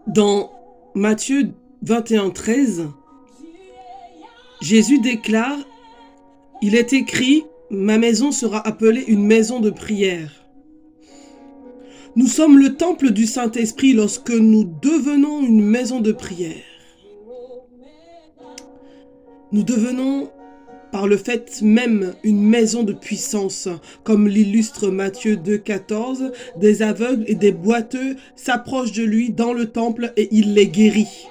Dans Matthieu 21:13, Jésus déclare, « Il est écrit, ma maison sera appelée une maison de prière. » Nous sommes le temple du Saint-Esprit lorsque nous devenons une maison de prière. Nous devenons par le fait même une maison de puissance, comme l'illustre Matthieu 2,14, des aveugles et des boiteux s'approchent de lui dans le temple et il les guérit.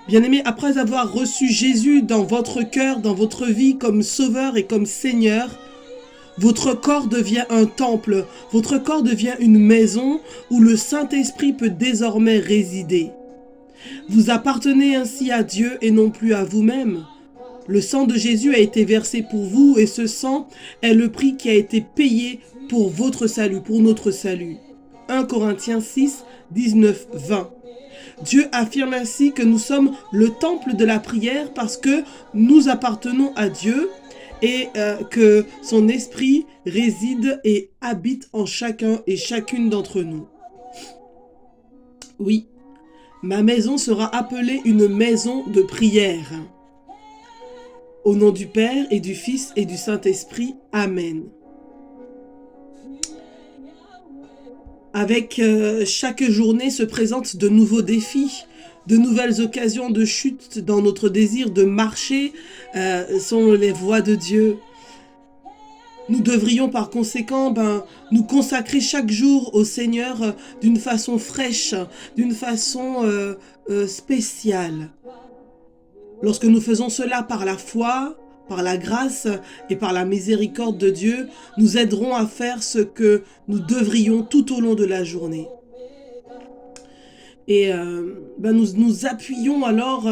Bien-aimés, après avoir reçu Jésus dans votre cœur, dans votre vie comme Sauveur et comme Seigneur, votre corps devient un temple, votre corps devient une maison où le Saint-Esprit peut désormais résider. Vous appartenez ainsi à Dieu et non plus à vous-même. Le sang de Jésus a été versé pour vous et ce sang est le prix qui a été payé pour votre salut, pour notre salut. 1 Corinthiens 6, 19, 20. Dieu affirme ainsi que nous sommes le temple de la prière parce que nous appartenons à Dieu et que son esprit réside et habite en chacun et chacune d'entre nous. Oui, ma maison sera appelée une maison de prière. Au nom du Père et du Fils et du Saint-Esprit. Amen. Avec chaque journée se présentent de nouveaux défis, de nouvelles occasions de chute dans notre désir de marcher sont les voies de Dieu. Nous devrions par conséquent nous consacrer chaque jour au Seigneur d'une façon fraîche, d'une façon spéciale. Lorsque nous faisons cela par la foi, par la grâce et par la miséricorde de Dieu, nous aiderons à faire ce que nous devrions tout au long de la journée. Et nous nous appuyons alors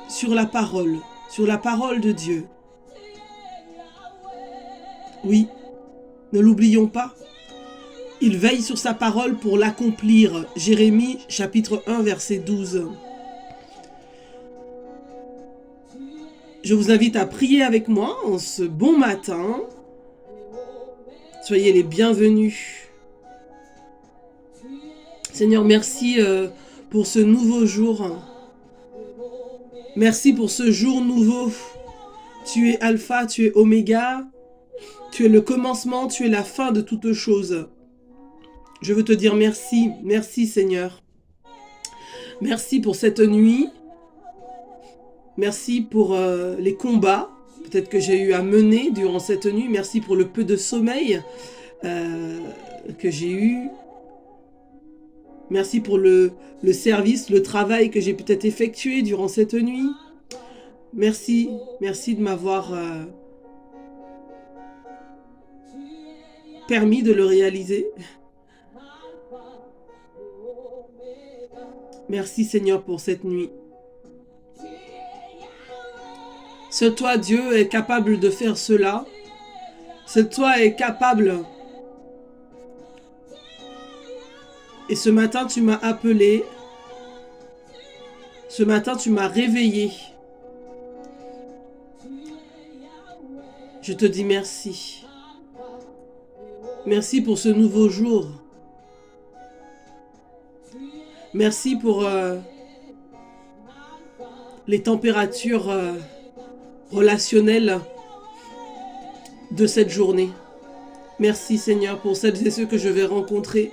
sur la parole de Dieu. Oui, ne l'oublions pas. Il veille sur sa parole pour l'accomplir. Jérémie chapitre 1 verset 12. Je vous invite à prier avec moi en ce bon matin. Soyez les bienvenus. Seigneur, merci pour ce nouveau jour. Merci pour ce jour nouveau. Tu es Alpha, tu es Oméga. Tu es le commencement, tu es la fin de toutes choses. Je veux te dire merci. Merci Seigneur. Merci pour cette nuit. Merci pour les combats, peut-être que j'ai eu à mener durant cette nuit. Merci pour le peu de sommeil que j'ai eu. Merci pour le service, le travail que j'ai peut-être effectué durant cette nuit. Merci de m'avoir permis de le réaliser. Merci Seigneur pour cette nuit. Seul toi, Dieu, est capable de faire cela. Seul toi est capable. Et ce matin, tu m'as appelé. Ce matin, tu m'as réveillé. Je te dis merci. Merci pour ce nouveau jour. Merci pour les températures relationnelles de cette journée. Merci Seigneur pour celles et ceux que je vais rencontrer.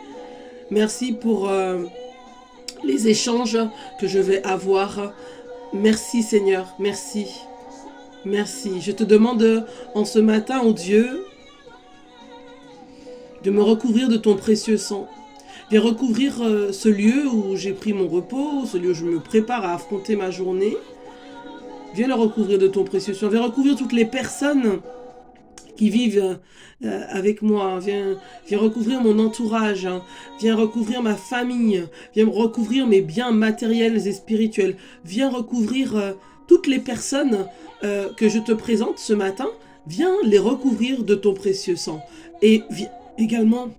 Merci pour les échanges que je vais avoir. Merci Seigneur, merci. Merci. Je te demande en ce matin, oh Dieu, de me recouvrir de ton précieux sang. Viens recouvrir ce lieu où j'ai pris mon repos, ce lieu où je me prépare à affronter ma journée. Viens le recouvrir de ton précieux sang. Viens recouvrir toutes les personnes qui vivent avec moi. Viens recouvrir mon entourage. Viens recouvrir ma famille. Viens recouvrir mes biens matériels et spirituels. Viens recouvrir toutes les personnes que je te présente ce matin. Viens les recouvrir de ton précieux sang. Et viens également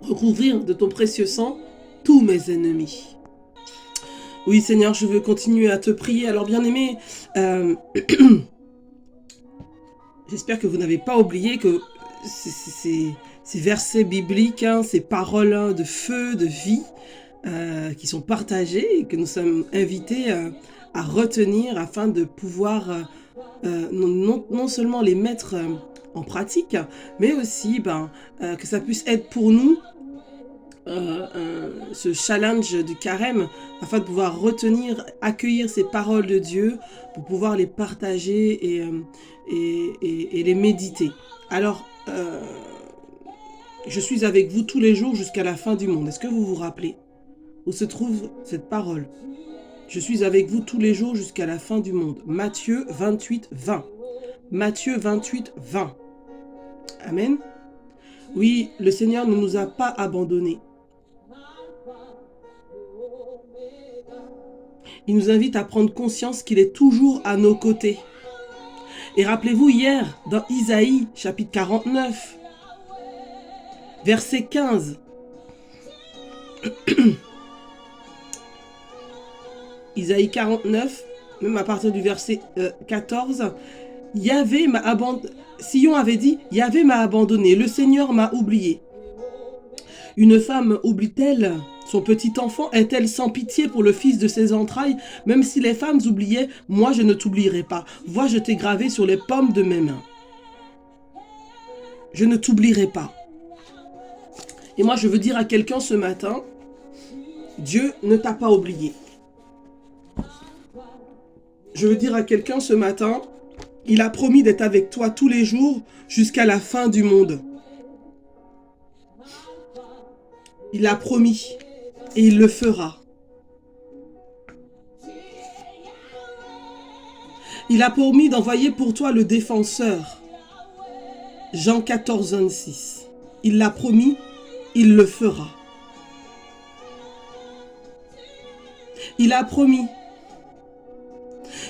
recouvrir de ton précieux sang tous mes ennemis. Oui Seigneur, je veux continuer à te prier. Alors bien-aimé, j'espère que vous n'avez pas oublié que ces versets bibliques, hein, ces paroles hein, de feu, de vie, qui sont partagées et que nous sommes invités à retenir afin de pouvoir non seulement les mettre en pratique, mais aussi que ça puisse être pour nous ce challenge du carême afin de pouvoir retenir, accueillir ces paroles de Dieu pour pouvoir les partager et les méditer. Alors, je suis avec vous tous les jours jusqu'à la fin du monde. Est-ce que vous vous rappelez où se trouve cette parole? Je suis avec vous tous les jours jusqu'à la fin du monde. Matthieu 28, 20. Matthieu 28, 20. Amen. Oui, le Seigneur ne nous a pas abandonnés. Il nous invite à prendre conscience qu'il est toujours à nos côtés. Et rappelez-vous hier, dans Isaïe, chapitre 49, verset 15. Isaïe 49, même à partir du verset 14, Sion avait dit, Yahvé m'a abandonné, le Seigneur m'a oublié. Une femme oublie-t-elle son petit enfant? Est-elle sans pitié pour le fils de ses entrailles? Même si les femmes oubliaient, moi je ne t'oublierai pas. Vois, je t'ai gravé sur les paumes de mes mains. Je ne t'oublierai pas. Et moi je veux dire à quelqu'un ce matin, Dieu ne t'a pas oublié. Je veux dire à quelqu'un ce matin, il a promis d'être avec toi tous les jours jusqu'à la fin du monde. Il a promis et il le fera. Il a promis d'envoyer pour toi le défenseur. Jean 14, 26. Il l'a promis, il le fera. Il a promis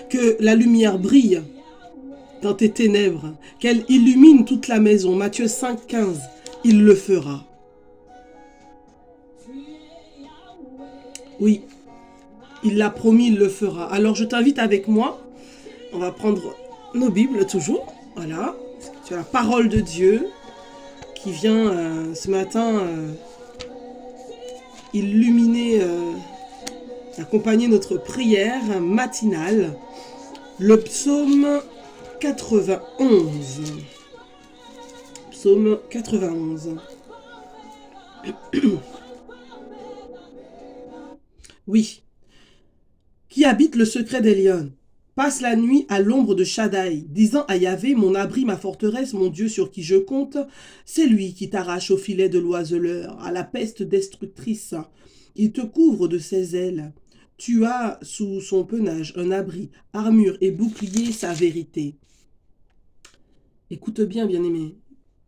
que la lumière brille dans tes ténèbres, qu'elle illumine toute la maison. Matthieu 5, 15. Il le fera. Oui, il l'a promis, il le fera. Alors je t'invite avec moi, on va prendre nos Bibles toujours, voilà. Tu as la parole de Dieu qui vient ce matin illuminer, accompagner notre prière matinale, le psaume 91. Psaume 91. Oui. Qui habite le secret des lions, passe la nuit à l'ombre de Shaddai, disant à Yahvé, mon abri, ma forteresse, mon Dieu sur qui je compte, c'est lui qui t'arrache au filet de l'oiseleur, à la peste destructrice. Il te couvre de ses ailes. Tu as sous son penage un abri, armure et bouclier, sa vérité. Écoute bien, bien-aimé.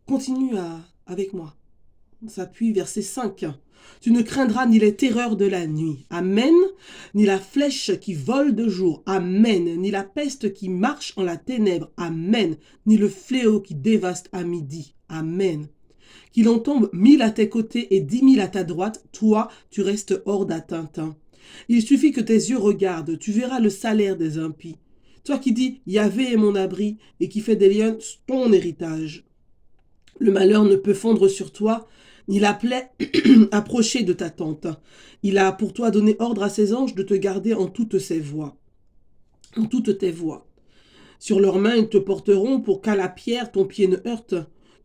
Continue avec moi. On s'appuie verset 5. Tu ne craindras ni les terreurs de la nuit. Amen. Ni la flèche qui vole de jour. Amen. Ni la peste qui marche en la ténèbre. Amen. Ni le fléau qui dévaste à midi. Amen. Qu'il en tombe 1000 à tes côtés et 10 000 à ta droite, toi, tu restes hors d'atteinte. Il suffit que tes yeux regardent, tu verras le salaire des impies. Toi qui dis, Yahvé est mon abri, et qui fais des lions ton héritage. Le malheur ne peut fondre sur toi, ni la plaie approcher de ta tente. Il a pour toi donné ordre à ses anges de te garder en toutes ses voies. En toutes tes voies. Sur leurs mains, ils te porteront pour qu'à la pierre ton pied ne heurte.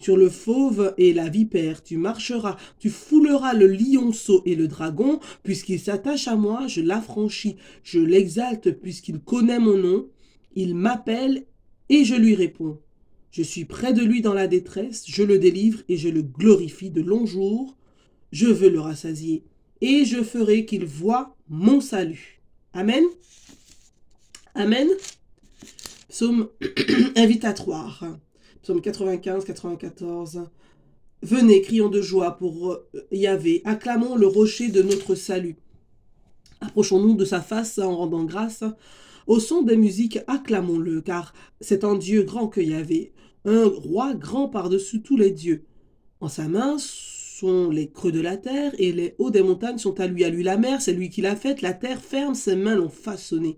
Sur le fauve et la vipère, tu marcheras, tu fouleras le lionceau et le dragon, puisqu'il s'attache à moi, je l'affranchis, je l'exalte, puisqu'il connaît mon nom, il m'appelle et je lui réponds. Je suis près de lui dans la détresse, je le délivre et je le glorifie de longs jours, je veux le rassasier, et je ferai qu'il voie mon salut. Amen. Amen. Psaume invitatoire. Psaume 95, 94. Venez, crions de joie pour Yahvé, acclamons le rocher de notre salut. Approchons-nous de sa face en rendant grâce. Au son des musiques, acclamons-le, car c'est un Dieu grand que Yahvé, un roi grand par-dessus tous les dieux. En sa main sont les creux de la terre, et les hauts des montagnes sont à lui la mer, c'est lui qui l'a faite, la terre ferme, ses mains l'ont façonnée.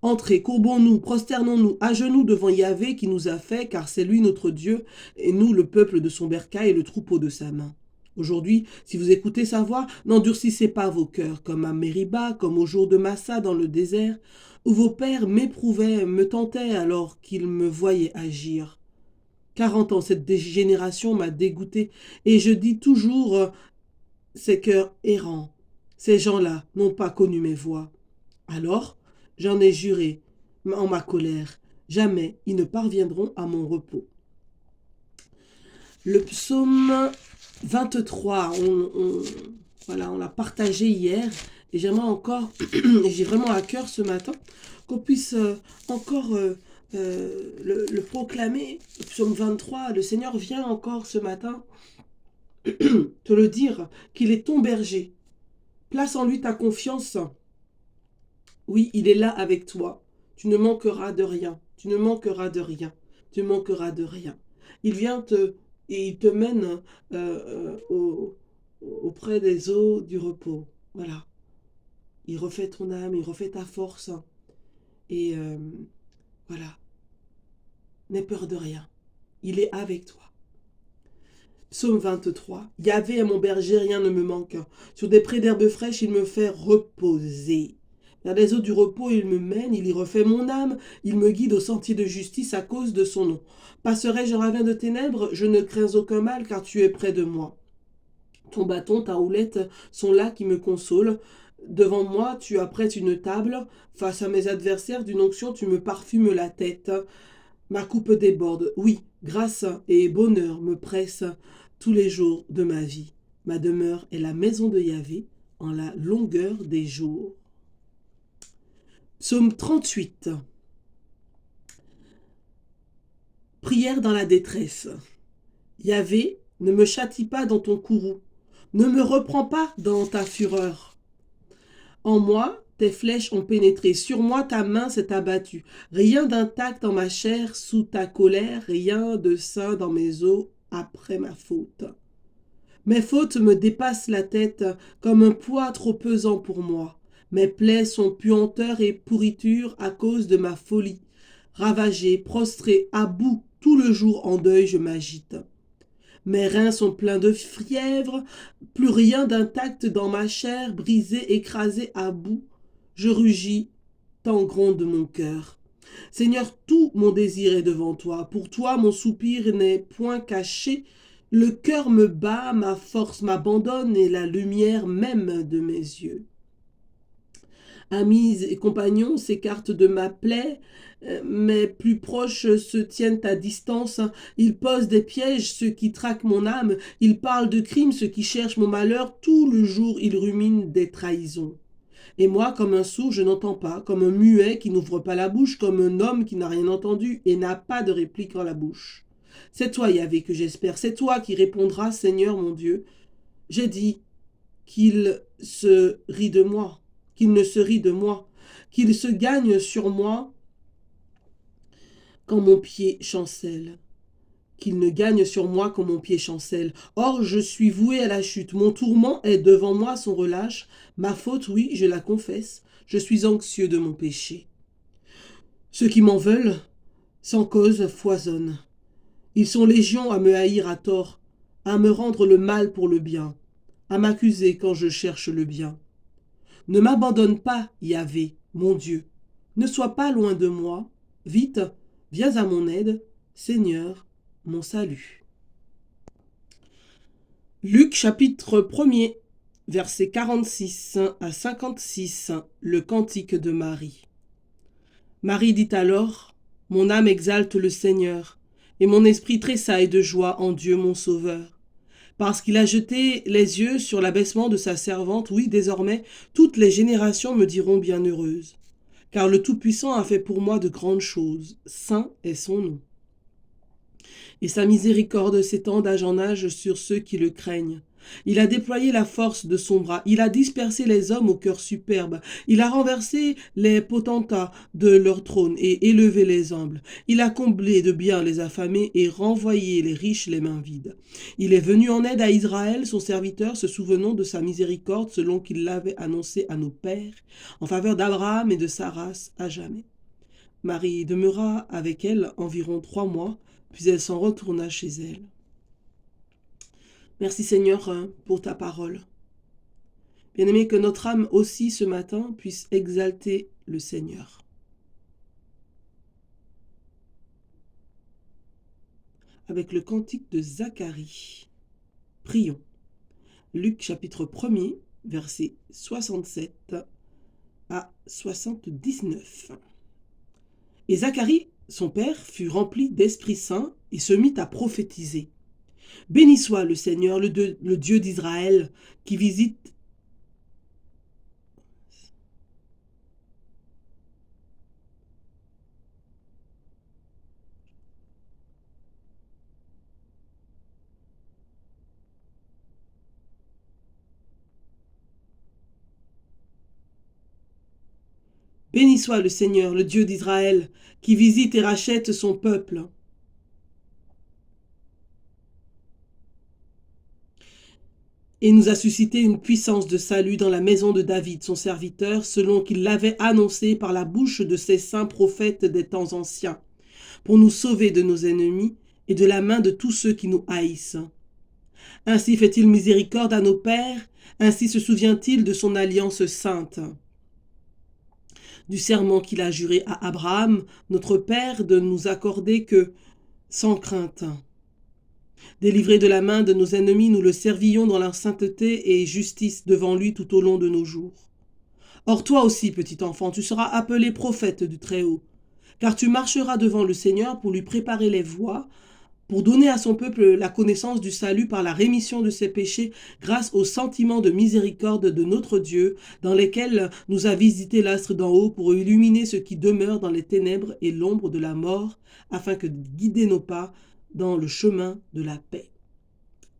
Entrez, courbons-nous, prosternons-nous, à genoux devant Yahvé qui nous a fait, car c'est lui notre Dieu, et nous le peuple de son bercail et le troupeau de sa main. Aujourd'hui, si vous écoutez sa voix, n'endurcissez pas vos cœurs, comme à Mériba, comme au jour de Massa dans le désert, où vos pères m'éprouvaient, me tentaient alors qu'ils me voyaient agir. 40 ans, cette génération m'a dégoûté, et je dis toujours, ces cœurs errants, ces gens-là n'ont pas connu mes voies. Alors, j'en ai juré en ma colère, jamais ils ne parviendront à mon repos. Le psaume 23, voilà, on l'a partagé hier, et j'aimerais encore, j'ai vraiment à cœur ce matin, qu'on puisse encore le proclamer. Le psaume 23, le Seigneur vient encore ce matin te le dire, qu'il est ton berger. Place en lui ta confiance. Oui, il est là avec toi. Tu ne manqueras de rien. Tu ne manqueras de rien. Tu ne manqueras de rien. Il vient et il te mène auprès des eaux du repos. Voilà. Il refait ton âme, il refait ta force. Et voilà. N'aie peur de rien. Il est avec toi. Psaume 23. Yahvé est mon berger, rien ne me manque. Sur des prés d'herbes fraîches, il me fait reposer. Vers les eaux du repos, il me mène, il y refait mon âme, il me guide au sentier de justice à cause de son nom. Passerai-je en ravin de ténèbres, je ne crains aucun mal, car tu es près de moi. Ton bâton, ta houlette sont là qui me consolent. Devant moi, tu apprêtes une table. Face à mes adversaires, d'une onction, tu me parfumes la tête. Ma coupe déborde. Oui, grâce et bonheur me pressent tous les jours de ma vie. Ma demeure est la maison de Yahvé en la longueur des jours. Psaume 38. Prière dans la détresse. Yahvé, ne me châtie pas dans ton courroux. Ne me reprends pas dans ta fureur. En moi, tes flèches ont pénétré. Sur moi, ta main s'est abattue. Rien d'intact en ma chair sous ta colère, rien de sain dans mes os après ma faute. Mes fautes me dépassent la tête comme un poids trop pesant pour moi. Mes plaies sont puanteur et pourriture à cause de ma folie. Ravagé, prostré, à bout, tout le jour en deuil, je m'agite. Mes reins sont pleins de fièvre, plus rien d'intact dans ma chair, brisée, écrasée à bout. Je rugis, tant gronde mon cœur. Seigneur, tout mon désir est devant toi. Pour toi, mon soupir n'est point caché. Le cœur me bat, ma force m'abandonne et la lumière même de mes yeux. Amis et compagnons s'écartent de ma plaie, mes plus proches se tiennent à distance. Ils posent des pièges, ceux qui traquent mon âme. Ils parlent de crimes, ceux qui cherchent mon malheur. Tout le jour, ils ruminent des trahisons. Et moi, comme un sourd, je n'entends pas, comme un muet qui n'ouvre pas la bouche, comme un homme qui n'a rien entendu et n'a pas de réplique en la bouche. C'est toi, Yahvé, que j'espère. C'est toi qui répondras, Seigneur mon Dieu. J'ai dit qu'il se rit de moi, qu'il ne se rit de moi, qu'il se gagne sur moi quand mon pied chancelle. Qu'il ne gagne sur moi quand mon pied chancelle. Or, je suis voué à la chute. Mon tourment est devant moi sans relâche. Ma faute, oui, je la confesse. Je suis anxieux de mon péché. Ceux qui m'en veulent, sans cause, foisonnent. Ils sont légions à me haïr à tort, à me rendre le mal pour le bien, à m'accuser quand je cherche le bien. Ne m'abandonne pas, Yahvé, mon Dieu. Ne sois pas loin de moi. Vite, viens à mon aide, Seigneur, mon salut. Luc chapitre 1er, versets 46 à 56, le cantique de Marie. Marie dit alors, « Mon âme exalte le Seigneur, et mon esprit tressaille de joie en Dieu mon Sauveur. Parce qu'il a jeté les yeux sur l'abaissement de sa servante, oui, désormais, toutes les générations me diront bienheureuse. Car le Tout-Puissant a fait pour moi de grandes choses, saint est son nom. Et sa miséricorde s'étend d'âge en âge sur ceux qui le craignent. Il a déployé la force de son bras. Il a dispersé les hommes au cœur superbe. Il a renversé les potentats de leur trône et élevé les humbles. Il a comblé de biens les affamés et renvoyé les riches les mains vides. Il est venu en aide à Israël, son serviteur, se souvenant de sa miséricorde selon qu'il l'avait annoncé à nos pères, en faveur d'Abraham et de sa race à jamais. Marie demeura avec elle environ 3 mois, puis elle s'en retourna chez elle. Merci Seigneur pour ta parole. Bien-aimé, que notre âme aussi ce matin puisse exalter le Seigneur. Avec le cantique de Zacharie. Prions. Luc chapitre 1er, versets 67 à 79. Et Zacharie, son père, fut rempli d'Esprit Saint et se mit à prophétiser. Béni soit le Seigneur, le Dieu d'Israël, qui visite Béni soit le Seigneur, le Dieu d'Israël, qui visite et rachète son peuple. Et nous a suscité une puissance de salut dans la maison de David, son serviteur, selon qu'il l'avait annoncé par la bouche de ses saints prophètes des temps anciens, pour nous sauver de nos ennemis et de la main de tous ceux qui nous haïssent. Ainsi fait-il miséricorde à nos pères, ainsi se souvient-il de son alliance sainte, du serment qu'il a juré à Abraham, notre père, de nous accorder que, sans crainte, délivrés de la main de nos ennemis, nous le servions dans la sainteté et justice devant lui tout au long de nos jours. Or toi aussi, petit enfant, tu seras appelé prophète du Très-Haut, car tu marcheras devant le Seigneur pour lui préparer les voies, pour donner à son peuple la connaissance du salut par la rémission de ses péchés grâce au sentiment de miséricorde de notre Dieu, dans lesquels nous a visité l'astre d'en haut pour illuminer ceux qui demeurent dans les ténèbres et l'ombre de la mort, afin que de guider nos pas dans le chemin de la paix.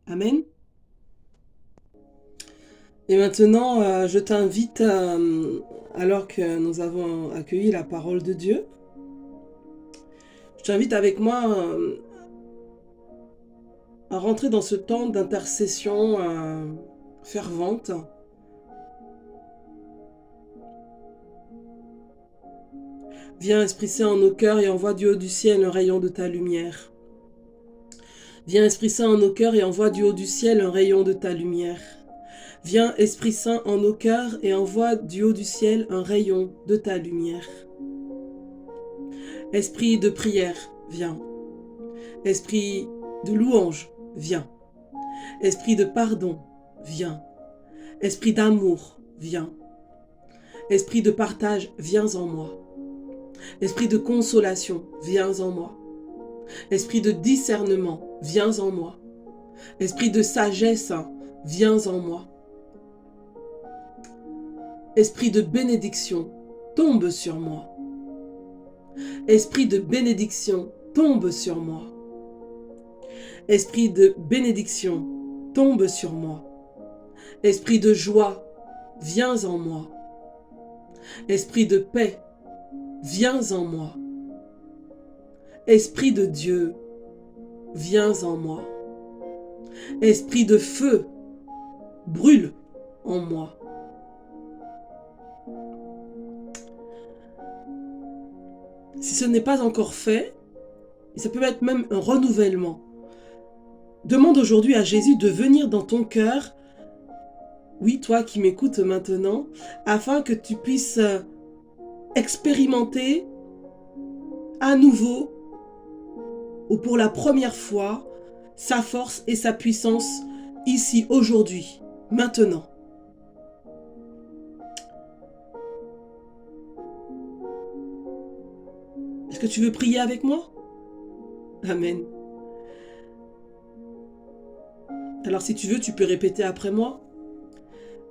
Amen. Et maintenant, je t'invite, alors que nous avons accueilli la parole de Dieu, je t'invite avec moi à rentrer dans ce temps d'intercession fervente. Viens, Esprit Saint, en nos cœurs et envoie du haut du ciel un rayon de ta lumière. Viens, Esprit Saint, en nos cœurs et envoie du haut du ciel un rayon de ta lumière. Viens, Esprit Saint, en nos cœurs et envoie du haut du ciel un rayon de ta lumière. Esprit de prière, viens. Esprit de louange, viens. Esprit de pardon, viens. Esprit d'amour, viens. Esprit de partage, viens en moi. Esprit de consolation, viens en moi. Esprit de discernement, viens en moi. Esprit de sagesse, viens en moi. Esprit de bénédiction, tombe sur moi. Esprit de bénédiction, tombe sur moi. Esprit de bénédiction, tombe sur moi. Esprit de joie, viens en moi. Esprit de paix, viens en moi. Esprit de Dieu, viens en moi. Esprit de feu, brûle en moi. Si ce n'est pas encore fait, et ça peut être même un renouvellement, demande aujourd'hui à Jésus de venir dans ton cœur, oui, toi qui m'écoutes maintenant, afin que tu puisses expérimenter à nouveau, ou pour la première fois, sa force et sa puissance ici, aujourd'hui, maintenant. Est-ce que tu veux prier avec moi? Amen. Alors si tu veux, tu peux répéter après moi.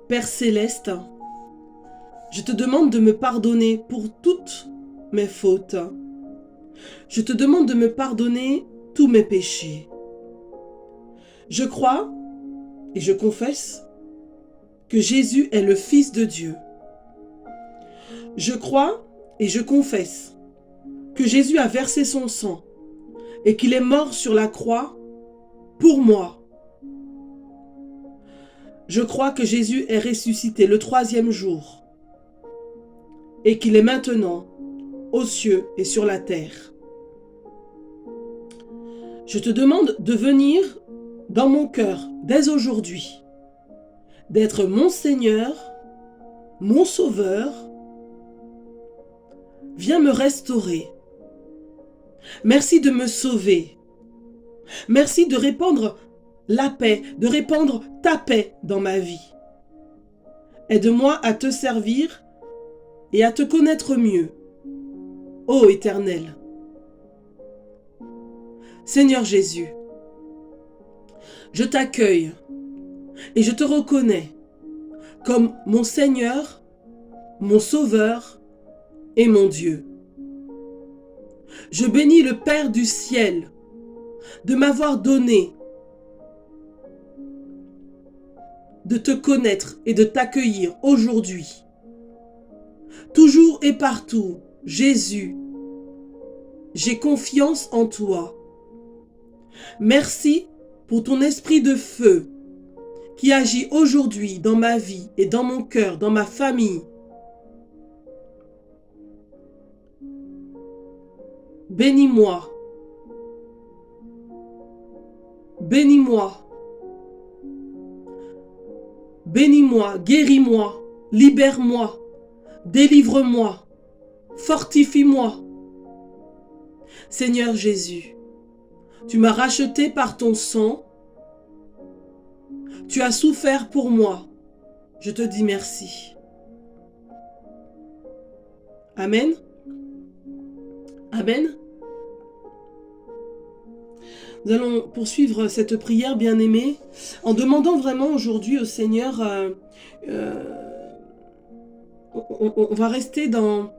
Père Céleste, je te demande de me pardonner pour toutes mes fautes. Je te demande de me pardonner tous mes péchés. Je crois et je confesse que Jésus est le Fils de Dieu. Je crois et je confesse que Jésus a versé son sang et qu'il est mort sur la croix pour moi. Je crois que Jésus est ressuscité le 3e jour et qu'il est maintenant aux cieux et sur la terre. Je te demande de venir dans mon cœur dès aujourd'hui, d'être mon Seigneur, mon Sauveur. Viens me restaurer. Merci de me sauver. Merci de répandre la paix, de répandre ta paix dans ma vie. Aide-moi à te servir et à te connaître mieux, ô Éternel. Seigneur Jésus, je t'accueille et je te reconnais comme mon Seigneur, mon Sauveur et mon Dieu. Je bénis le Père du ciel de m'avoir donné de te connaître et de t'accueillir aujourd'hui. Toujours et partout, Jésus, j'ai confiance en toi. Merci pour ton esprit de feu qui agit aujourd'hui dans ma vie et dans mon cœur, dans ma famille. Bénis-moi. Bénis-moi. Bénis-moi, guéris-moi, libère-moi, délivre-moi, fortifie-moi. Seigneur Jésus, tu m'as racheté par ton sang. Tu as souffert pour moi. Je te dis merci. Amen. Amen. Nous allons poursuivre cette prière, bien-aimée, en demandant vraiment aujourd'hui au Seigneur, on va rester dans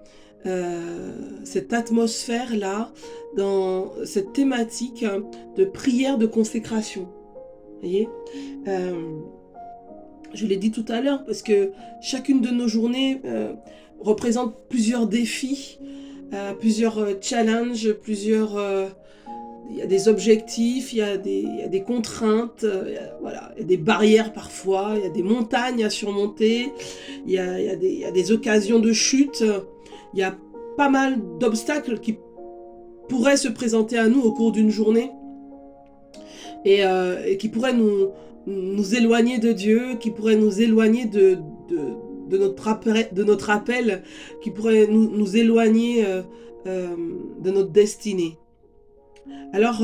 cette atmosphère-là, dans cette thématique de prière de consécration. Vous voyez, je l'ai dit tout à l'heure, parce que chacune de nos journées représente plusieurs défis, plusieurs challenges, il y a des objectifs, il y a des contraintes, voilà, il y a des barrières parfois, il y a des montagnes à surmonter, il y a des occasions de chute, il y a pas mal d'obstacles qui pourraient se présenter à nous au cours d'une journée et qui pourraient nous éloigner de Dieu, qui pourraient nous éloigner de notre appel, qui pourraient nous éloigner de notre destinée. Alors,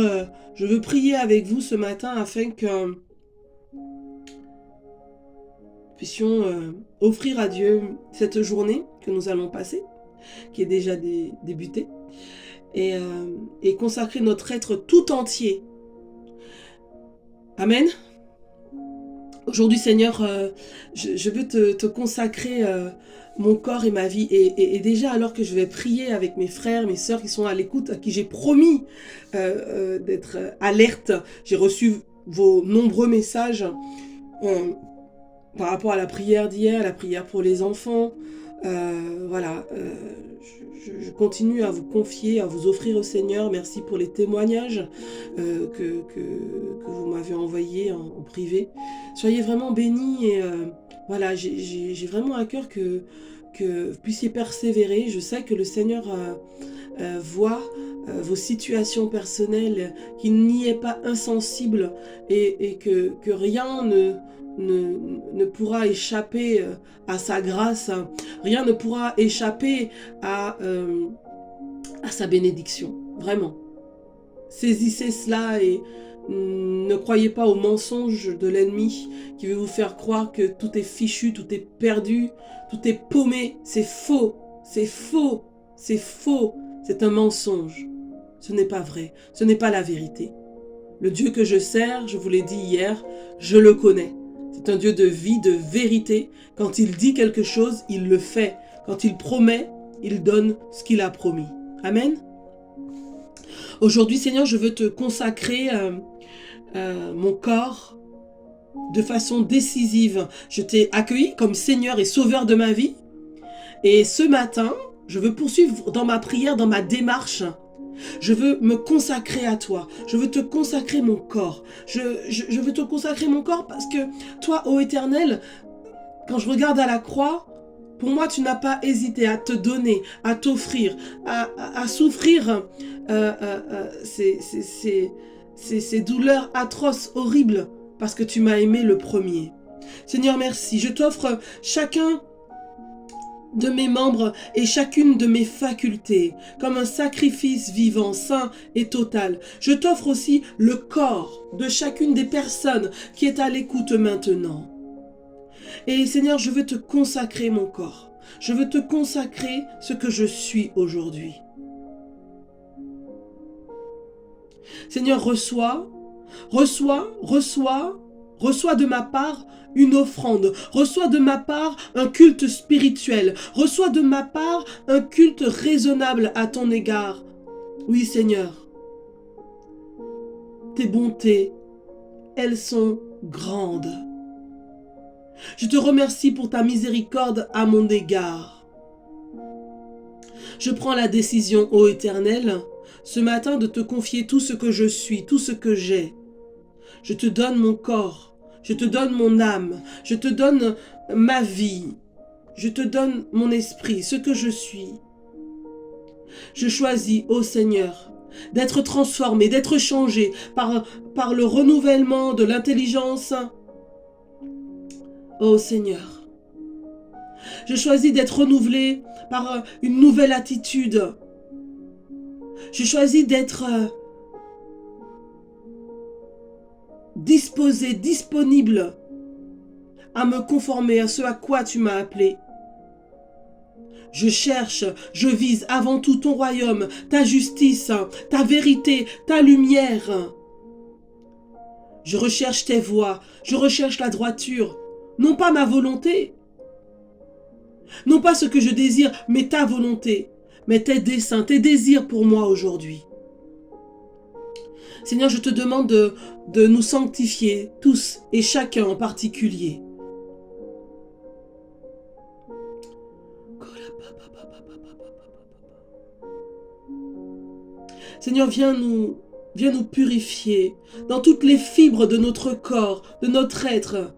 je veux prier avec vous ce matin afin que nous puissions offrir à Dieu cette journée que nous allons passer, qui est déjà débutée, et consacrer notre être tout entier. Amen. Aujourd'hui, Seigneur, je veux te consacrer mon corps et ma vie. Et déjà, alors que je vais prier avec mes frères, mes sœurs qui sont à l'écoute, à qui j'ai promis d'être alerte, j'ai reçu vos nombreux messages par rapport à la prière d'hier, la prière pour les enfants. Voilà, je continue à vous confier, à vous offrir au Seigneur. Merci pour les témoignages que vous m'avez envoyés en privé. Soyez vraiment bénis et voilà, j'ai vraiment à cœur que vous puissiez persévérer. Je sais que le Seigneur voit vos situations personnelles, qu'il n'y est pas insensible et que rien ne pourra échapper à sa grâce, rien ne pourra échapper à sa bénédiction, vraiment. Saisissez cela et ne croyez pas aux mensonges de l'ennemi qui veut vous faire croire que tout est fichu, tout est perdu, tout est paumé. C'est faux, c'est faux, c'est faux, c'est un mensonge. Ce n'est pas vrai, ce n'est pas la vérité. Le Dieu que je sers, je vous l'ai dit hier, je le connais. C'est un Dieu de vie, de vérité. Quand il dit quelque chose, il le fait. Quand il promet, il donne ce qu'il a promis. Amen. Aujourd'hui, Seigneur, je veux te consacrer mon corps de façon décisive. Je t'ai accueilli comme Seigneur et Sauveur de ma vie. Et ce matin, je veux poursuivre dans ma prière, dans ma démarche. Je veux me consacrer à toi. Je veux te consacrer mon corps. Je veux te consacrer mon corps parce que toi, ô Éternel, quand je regarde à la croix, pour moi, tu n'as pas hésité à te donner, à t'offrir, à souffrir ces douleurs atroces, horribles, parce que tu m'as aimé le premier. Seigneur, merci. Je t'offre chacun de mes membres et chacune de mes facultés comme un sacrifice vivant, saint et total. Je t'offre aussi le corps de chacune des personnes qui est à l'écoute maintenant. Et Seigneur, je veux te consacrer mon corps. Je veux te consacrer ce que je suis aujourd'hui. Seigneur, reçois de ma part une offrande, reçois de ma part un culte spirituel, reçois de ma part un culte raisonnable à ton égard. Oui, Seigneur, tes bontés, elles sont grandes. Je te remercie pour ta miséricorde à mon égard. Je prends la décision, ô Éternel, ce matin de te confier tout ce que je suis, tout ce que j'ai. Je te donne mon corps, je te donne mon âme, je te donne ma vie, je te donne mon esprit, ce que je suis. Je choisis, ô Seigneur, d'être transformé, d'être changé par le renouvellement de l'intelligence. Ô Seigneur, je choisis d'être renouvelé par une nouvelle attitude. Je choisis d'être disposé, disponible à me conformer à ce à quoi tu m'as appelé. Je cherche, je vise avant tout ton royaume, ta justice, ta vérité, ta lumière. Je recherche tes voies, je recherche la droiture, non pas ma volonté, non pas ce que je désire, mais ta volonté, mais tes desseins, tes désirs pour moi aujourd'hui. Seigneur, je te demande de nous sanctifier, tous et chacun en particulier. Seigneur, viens nous purifier dans toutes les fibres de notre corps, de notre être.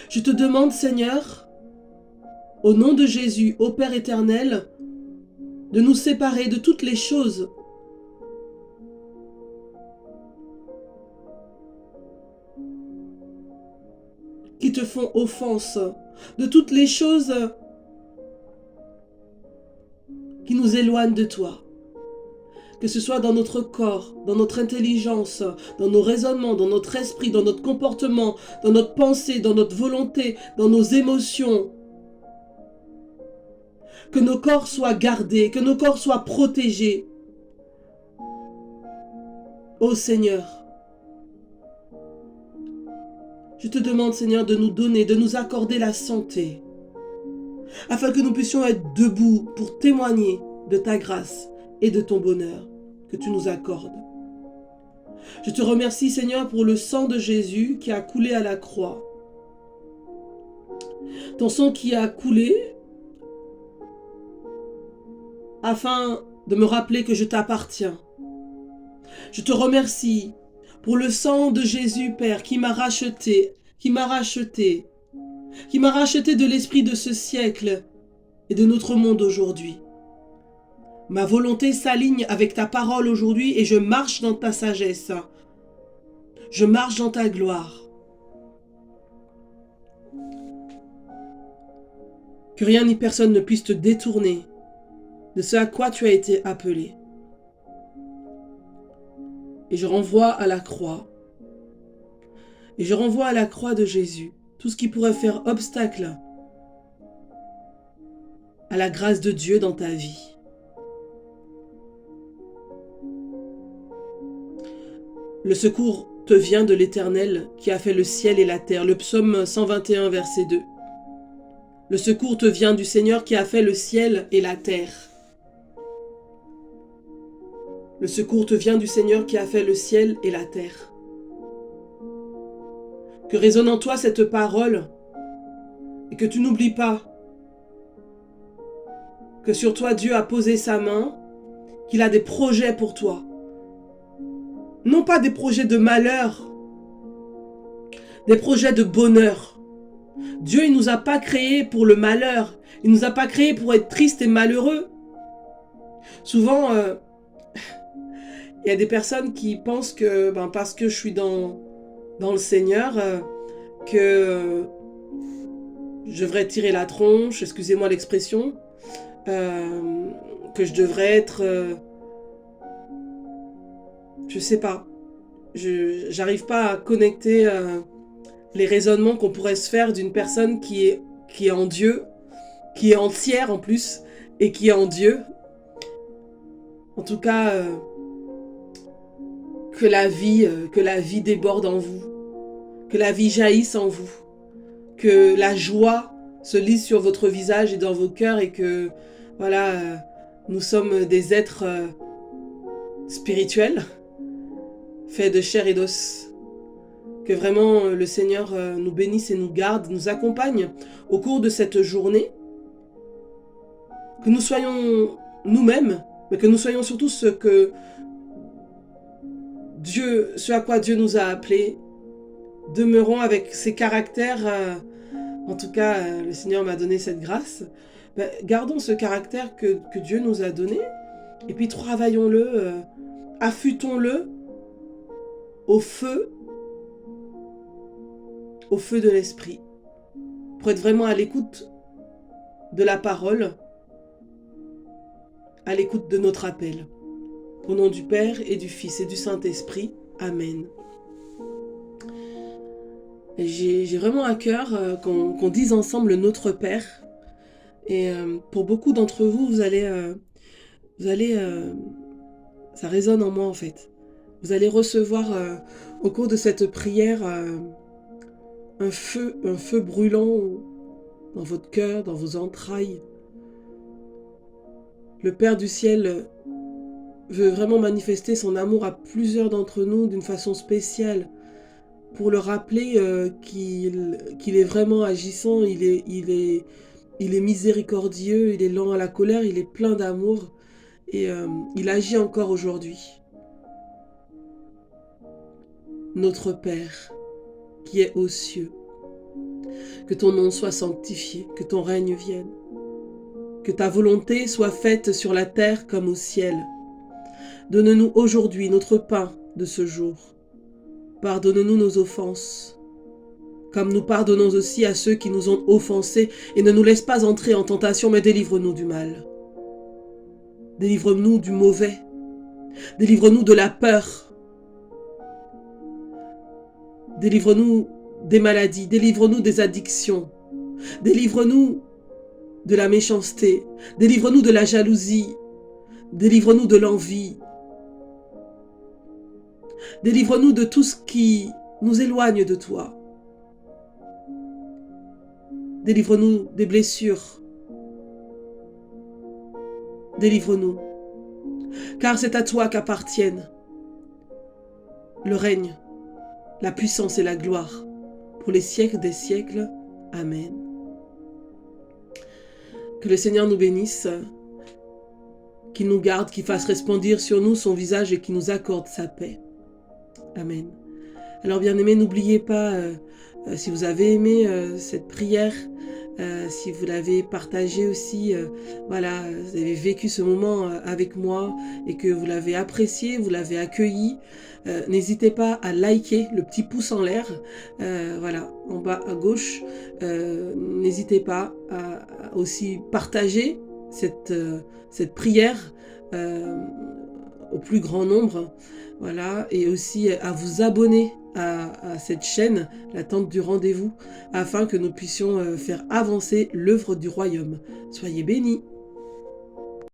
Je te demande, Seigneur, au nom de Jésus, ô Père éternel, de nous séparer de toutes les choses qui te font offense, de toutes les choses qui nous éloignent de toi. Que ce soit dans notre corps, dans notre intelligence, dans nos raisonnements, dans notre esprit, dans notre comportement, dans notre pensée, dans notre volonté, dans nos émotions. Que nos corps soient gardés, que nos corps soient protégés. Ô Seigneur, je te demande, Seigneur, de nous donner, de nous accorder la santé, afin que nous puissions être debout pour témoigner de ta grâce et de ton bonheur que tu nous accordes. Je te remercie, Seigneur, pour le sang de Jésus qui a coulé à la croix. Ton sang qui a coulé afin de me rappeler que je t'appartiens. Je te remercie pour le sang de Jésus, Père, qui m'a racheté de l'esprit de ce siècle et de notre monde aujourd'hui. Ma volonté s'aligne avec ta parole aujourd'hui et je marche dans ta sagesse. Je marche dans ta gloire. Que rien ni personne ne puisse te détourner de ce à quoi tu as été appelé. Et je renvoie à la croix. Et je renvoie à la croix de Jésus tout ce qui pourrait faire obstacle à la grâce de Dieu dans ta vie. Le secours te vient de l'Éternel qui a fait le ciel et la terre. Le psaume 121, verset 2. Le secours te vient du Seigneur qui a fait le ciel et la terre. Le secours te vient du Seigneur qui a fait le ciel et la terre. que résonne en toi cette parole et que tu n'oublies pas que sur toi Dieu a posé sa main, qu'il a des projets pour toi. Non pas des projets de malheur, des projets de bonheur. Dieu, il ne nous a pas créés pour le malheur. Il ne nous a pas créés pour être tristes et malheureux. Souvent, il y a des personnes qui pensent que parce que je suis dans le Seigneur, que je devrais tirer la tronche, excusez-moi l'expression, que je devrais être... je sais pas. J'arrive pas à connecter les raisonnements qu'on pourrait se faire d'une personne qui est en Dieu, qui est entière en plus, et qui est en Dieu. En tout cas, que la vie déborde en vous, que la vie jaillisse en vous, que la joie se lise sur votre visage et dans vos cœurs, et que voilà, nous sommes des êtres spirituels, faits de chair et d'os. Que vraiment le Seigneur nous bénisse et nous garde, nous accompagne au cours de cette journée. Que nous soyons nous-mêmes, mais que nous soyons surtout ce à quoi Dieu nous a appelés. Demeurons avec ces caractères, en tout cas le Seigneur m'a donné cette grâce. Gardons ce caractère que Dieu nous a donné, et puis travaillons-le, affûtons-le au feu de l'esprit, pour être vraiment à l'écoute de la parole, à l'écoute de notre appel. Au nom du Père et du Fils et du Saint-Esprit. Amen. J'ai vraiment à cœur qu'on dise ensemble notre Père. Et pour beaucoup d'entre vous, vous allez ça résonne en moi en fait. Vous allez recevoir au cours de cette prière un feu brûlant dans votre cœur, dans vos entrailles. Le Père du ciel veut vraiment manifester son amour à plusieurs d'entre nous d'une façon spéciale, pour le rappeler qu'il est vraiment agissant, il est miséricordieux, il est lent à la colère, il est plein d'amour, et il agit encore aujourd'hui. Notre Père, qui est aux cieux, que ton nom soit sanctifié, que ton règne vienne, que ta volonté soit faite sur la terre comme au ciel. Donne-nous aujourd'hui notre pain de ce jour. Pardonne-nous nos offenses, comme nous pardonnons aussi à ceux qui nous ont offensés, et ne nous laisse pas entrer en tentation, mais délivre-nous du mal. Délivre-nous du mauvais. Délivre-nous de la peur. Délivre-nous des maladies. Délivre-nous des addictions. Délivre-nous de la méchanceté. Délivre-nous de la jalousie. Délivre-nous de l'envie. Délivre-nous de tout ce qui nous éloigne de toi. Délivre-nous des blessures. Délivre-nous, car c'est à toi qu'appartiennent le règne, la puissance et la gloire, pour les siècles des siècles. Amen. Que le Seigneur nous bénisse, qu'il nous garde, qu'il fasse resplendir sur nous son visage et qu'il nous accorde sa paix. Amen. Alors bien-aimés, n'oubliez pas, si vous avez aimé cette prière, si vous l'avez partagé aussi, voilà, vous avez vécu ce moment avec moi et que vous l'avez apprécié, vous l'avez accueilli, n'hésitez pas à liker le petit pouce en l'air, voilà, en bas à gauche. N'hésitez pas à aussi partager cette prière au plus grand nombre, voilà, et aussi à vous abonner à cette chaîne, la tente du rendez-vous, afin que nous puissions faire avancer l'œuvre du royaume. Soyez bénis.